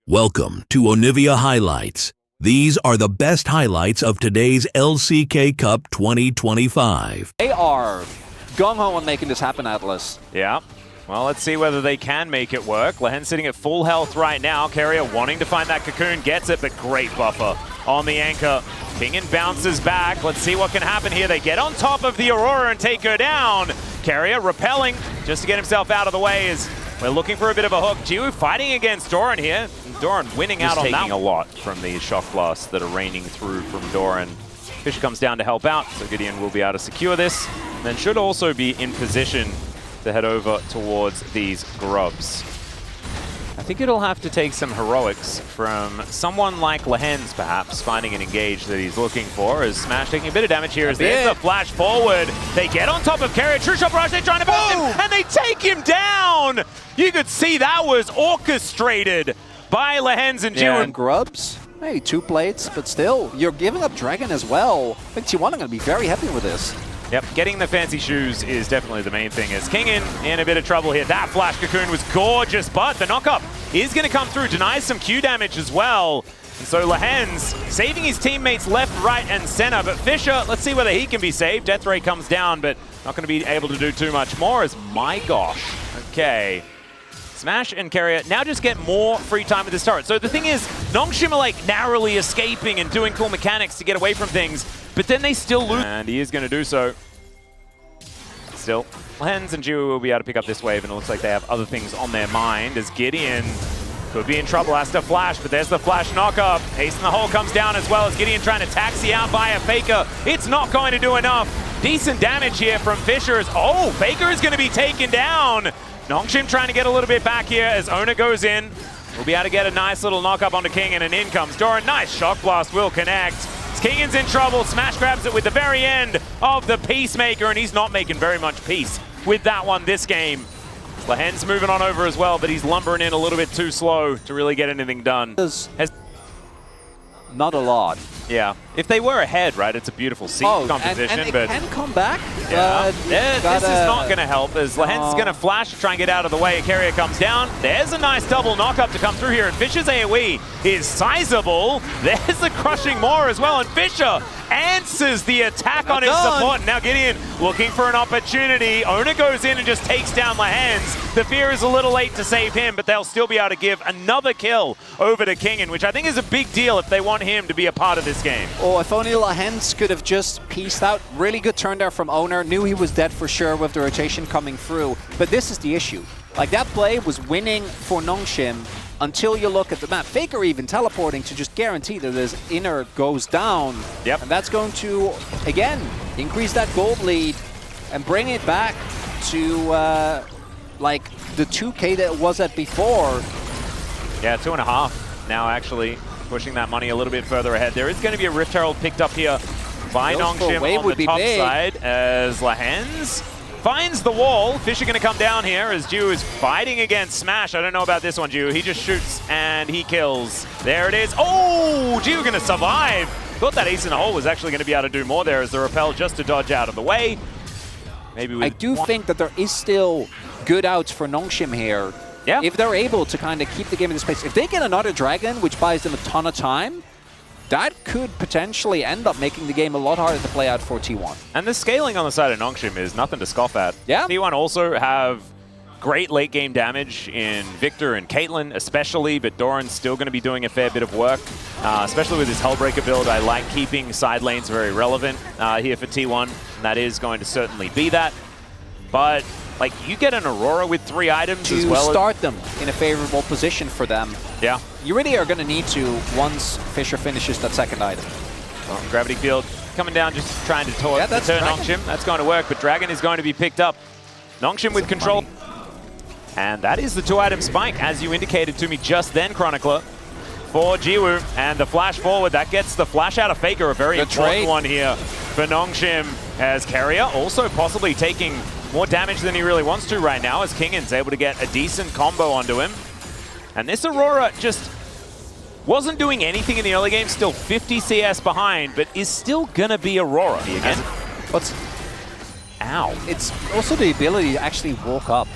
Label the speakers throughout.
Speaker 1: Welcome to Onivia Highlights. These are the best highlights of today's LCK Cup 2025.
Speaker 2: They are gung-ho on making this happen, Atlas.
Speaker 3: Yeah. Well, let's see whether they can make it work. Lehen sitting at full health right now. Carrier wanting to find that cocoon, gets it, but great buffer on the anchor. Kingen bounces back. Let's see what can happen here. They get on top of the Aurora and take her down. Carrier repelling just to get himself out of the way as we're looking for a bit of a hook. Jiwoo fighting against Doran here. Doran winning out on that. Taking a lot from these shock blasts that are raining through from Doran. Fisher comes down to help out, so Gideon will be able to secure this. And then should also be in position to head over towards these grubs. I think it'll have to take some heroics from someone like Lehen's, perhaps, finding an engage that he's looking for. As Smash taking a bit of damage here as there's the flash forward. They get on top of Carrier. True shot barrage, they're trying to burst him, and they take him down! You could see that was orchestrated by Lehen's and Jiwoo.
Speaker 2: Yeah, and grubs, maybe 2 plates, but still, you're giving up Dragon as well. I think T1 are going to be very happy with this.
Speaker 3: Yep, getting the fancy shoes is definitely the main thing. As Kingen in a bit of trouble here. That flash cocoon was gorgeous, but the knockup is going to come through, denies some Q damage as well. And so Lehen's saving his teammates left, right, and center. But Fisher, let's see whether he can be saved. Death Ray comes down, but not going to be able to do too much more as, my gosh, okay. Smash and Carrier now just get more free time with this turret. So the thing is, Nongshim are like narrowly escaping and doing cool mechanics to get away from things, but then they still lose. And he is going to do so. Still, Lehen's and Jiwoo will be able to pick up this wave, and it looks like they have other things on their mind as Gideon could be in trouble, has to flash, but there's the flash knockup. Ace in the hole comes down as well as Gideon trying to taxi out by a Faker. It's not going to do enough. Decent damage here from Fisher. Oh, Faker is going to be taken down. Nongshim trying to get a little bit back here as Ona goes in. We'll be able to get a nice little knock-up onto Kingen, and in comes Doran. Nice shock blast will connect. Kingen's in trouble. Smash grabs it with the very end of the Peacemaker, and he's not making very much peace with that one this game. Lehen's moving on over as well, but he's lumbering in a little bit too slow to really get anything done.
Speaker 2: Not a lot.
Speaker 3: Yeah. If they were ahead, right, it's a beautiful seat composition.
Speaker 2: And
Speaker 3: but
Speaker 2: it can come back.
Speaker 3: Yeah. This is not going to help as Lehen's going to flash to try and get out of the way. Carrier comes down. There's a nice double knockup to come through here, and Fisher's AoE is sizable. There's the crushing more as well, and Fisher answers the attack on his support. Now Gideon looking for an opportunity. Ona goes in and just takes down Lehen's. The fear is a little late to save him, but they'll still be able to give another kill over to Kingen, which I think is a big deal if they want him to be a part of this game.
Speaker 2: Oh, if only Lehen's could have just pieced out. Really good turn there from Owner. Knew he was dead for sure with the rotation coming through. But this is the issue. Like, that play was winning for Nongshim until you look at the map. Faker even teleporting to just guarantee that his inner goes down.
Speaker 3: Yep.
Speaker 2: And that's going to, again, increase that gold lead and bring it back to, like, the 2K that it was at before.
Speaker 3: Yeah, 2.5 now, actually. Pushing that money a little bit further ahead. There is going to be a Rift Herald picked up here by Nongshim on the top side as Lehen's finds the wall. Fisher going to come down here as Jiwoo is fighting against Smash. I don't know about this one, Jiwoo. He just shoots and he kills. There it is. Oh, Jiwoo going to survive. Thought that ace in the hole was actually going to be able to do more there as the repel just to dodge out of the way. Maybe I
Speaker 2: do think that there is still good outs for Nongshim here.
Speaker 3: Yeah.
Speaker 2: If they're able to kind of keep the game in this place. If they get another Dragon, which buys them a ton of time, that could potentially end up making the game a lot harder to play out for T1.
Speaker 3: And the scaling on the side of Nongshim is nothing to scoff at.
Speaker 2: Yeah.
Speaker 3: T1 also have great late game damage in Victor and Caitlyn especially, but Doran's still going to be doing a fair bit of work, especially with his Hellbreaker build. I like keeping side lanes very relevant here for T1, and that is going to certainly be that. But like, you get an Aurora with 3 items as well.
Speaker 2: To start them in a favorable position for them.
Speaker 3: Yeah.
Speaker 2: You really are going to need to once Fisher finishes that second item.
Speaker 3: Well, Gravity Field coming down, just trying to turn Nongshim. That's going to work, but Dragon is going to be picked up. Nongshim with control. And that is the 2-item spike, as you indicated to me just then, Chronicler, for Jiwoo. And the flash forward, that gets the flash out of Faker, a very important one here for Nongshim, as Carrier also possibly taking more damage than he really wants to right now, as Kingen's able to get a decent combo onto him. And this Aurora just wasn't doing anything in the early game, still 50 CS behind, but is still gonna be Aurora again.
Speaker 2: Ow. It's also the ability to actually walk up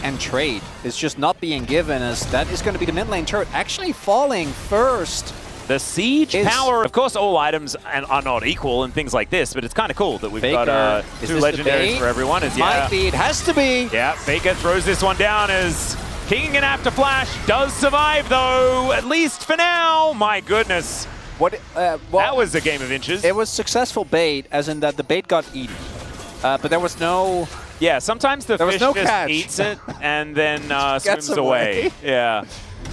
Speaker 2: and trade is just not being given, as that is going to be the mid lane turret actually falling first.
Speaker 3: The siege power, of course, all items are not equal and things like this, but it's kind of cool that we've
Speaker 2: Faker,
Speaker 3: got two legendaries for everyone.
Speaker 2: Might be, it has to be.
Speaker 3: Yeah, Faker throws this one down as King gonna have to flash. Does survive though, at least for now. My goodness.
Speaker 2: Well,
Speaker 3: that was a game of inches.
Speaker 2: It was successful bait, as in that the bait got eaten. But there was no...
Speaker 3: Yeah, sometimes the fish just eats it and then swims away. Yeah.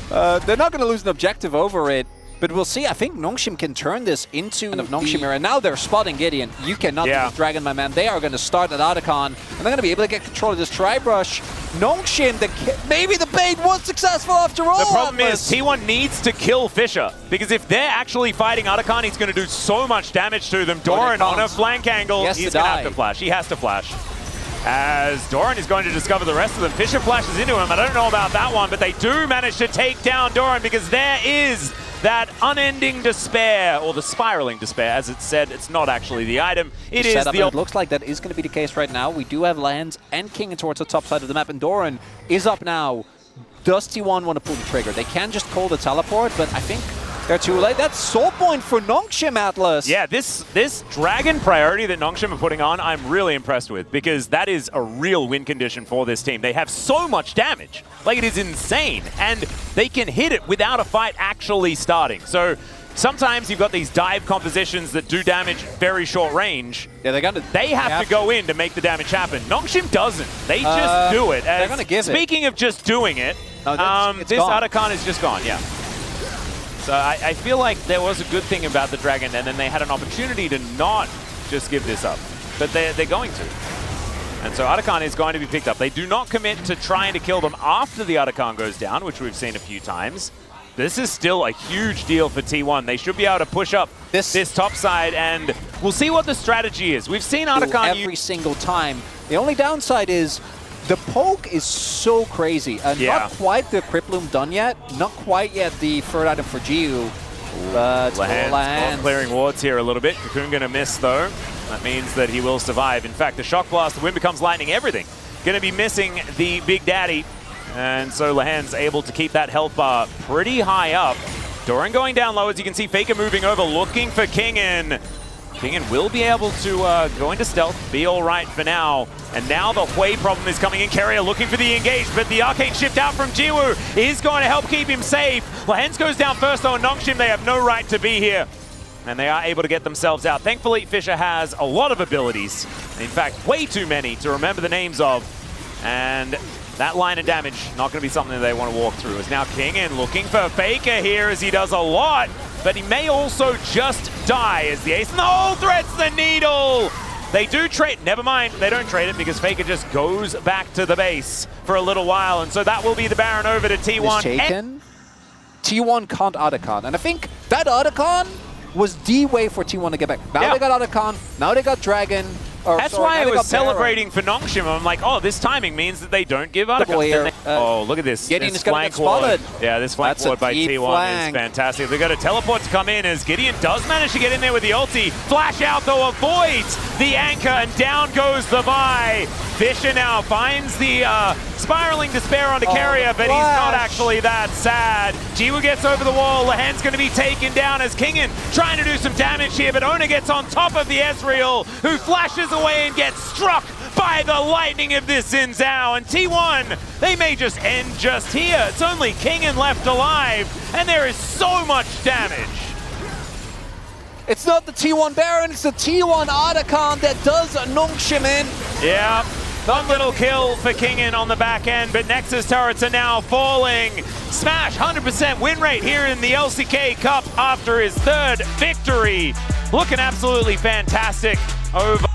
Speaker 2: They're not going to lose an objective over it. But we'll see. I think Nongshim can turn this into kind of Nongshim era. And now they're spotting Gideon. You cannot do this Dragon, my man. They are going to start at Otacon, and they're going to be able to get control of this Tri-Brush. Nongshim, maybe the bait was successful after all.
Speaker 3: The problem is T1 needs to kill Fisher, because if they're actually fighting Otacon, he's going to do so much damage to them. Doran on a flank angle. He's going to have to flash. He has to flash. As Doran is going to discover the rest of them. Fisher flashes into him. I don't know about that one, but they do manage to take down Doran, because there is that unending despair, or the spiraling despair, as it's said. It's not actually the item. It is the...
Speaker 2: It looks like that is going to be the case right now. We do have lands and King towards the top side of the map, and Doran is up now. Does T1 want to pull the trigger? They can just call the teleport, but I think they're too late. That's soul point for Nongshim, Atlas.
Speaker 3: Yeah, this dragon priority that Nongshim are putting on, I'm really impressed with, because that is a real win condition for this team. They have so much damage. Like, it is insane. And they can hit it without a fight actually starting. So sometimes you've got these dive compositions that do damage very short range.
Speaker 2: Yeah,
Speaker 3: they have to go in to make the damage happen. Nongshim doesn't. They just do it.
Speaker 2: They're going to give
Speaker 3: Speaking of just doing it, this Otacon is just gone, yeah. So I feel like there was a good thing about the Dragon, and then they had an opportunity to not just give this up. But they're going to. And so Otacon is going to be picked up. They do not commit to trying to kill them after the Otacon goes down, which we've seen a few times. This is still a huge deal for T1. They should be able to push up this top side, and we'll see what the strategy is. We've seen Otacon
Speaker 2: every single time. The only downside is the poke is so crazy. Not quite the Criploom done yet. Not quite yet the third item for Jiu. But
Speaker 3: Lahan's clearing wards here a little bit. Cocoon going to miss, though. That means that he will survive. In fact, the Shock Blast, the wind becomes lightning, everything. Going to be missing the Big Daddy. And so Lahan's able to keep that health bar pretty high up. Doran going down low, as you can see. Faker moving over, looking for Kingen. Kingen will be able to go into stealth, be all right for now. And now the Hui problem is coming in. Carrier looking for the engage, but the Arcane Shift out from Jiwoo is going to help keep him safe. Lahan's goes down first, though, and Nongshim, they have no right to be here. And they are able to get themselves out. Thankfully, Fisher has a lot of abilities. In fact, way too many to remember the names of. And that line of damage, not going to be something they want to walk through. As now Kingen looking for Faker here, as he does a lot. But he may also just die as the ace in the hole threads the needle. They do trade, never mind, they don't trade it, because Faker just goes back to the base for a little while. And so that will be the Baron over to T1.
Speaker 2: Taken. T1 can't Otacon. And I think that Otacon was the way for T1 to get back. Now they got Otacon, now they got Dragon.
Speaker 3: That's why I was celebrating for Nongshim. I'm like, oh, this timing means that they don't give Otacon. Oh, look at this.
Speaker 2: Gideon is going to get spotted.
Speaker 3: Yeah, this flank ward by T1 is fantastic. They've got a teleport to come in, as Gideon does manage to get in there with the ulti. Flash out, though, avoids the anchor, and down goes the Vi. Fisher now finds the spiraling despair onto Carrier, but he's not actually that sad. Jiwoo gets over the wall. Lahan's going to be taken down as Kingen trying to do some damage here, but Ona gets on top of the Ezreal, who flashes away and gets struck by the lightning of this Xin Zhao. And T1, they may just end just here. It's only Kingen left alive, and there is so much damage.
Speaker 2: It's not the T1 Baron, it's the T1 Otacon that does Nongshim in.
Speaker 3: Yeah, one little kill for Kingen on the back end, but Nexus turrets are now falling. Smash, 100% win rate here in the LCK Cup after his third victory. Looking absolutely fantastic over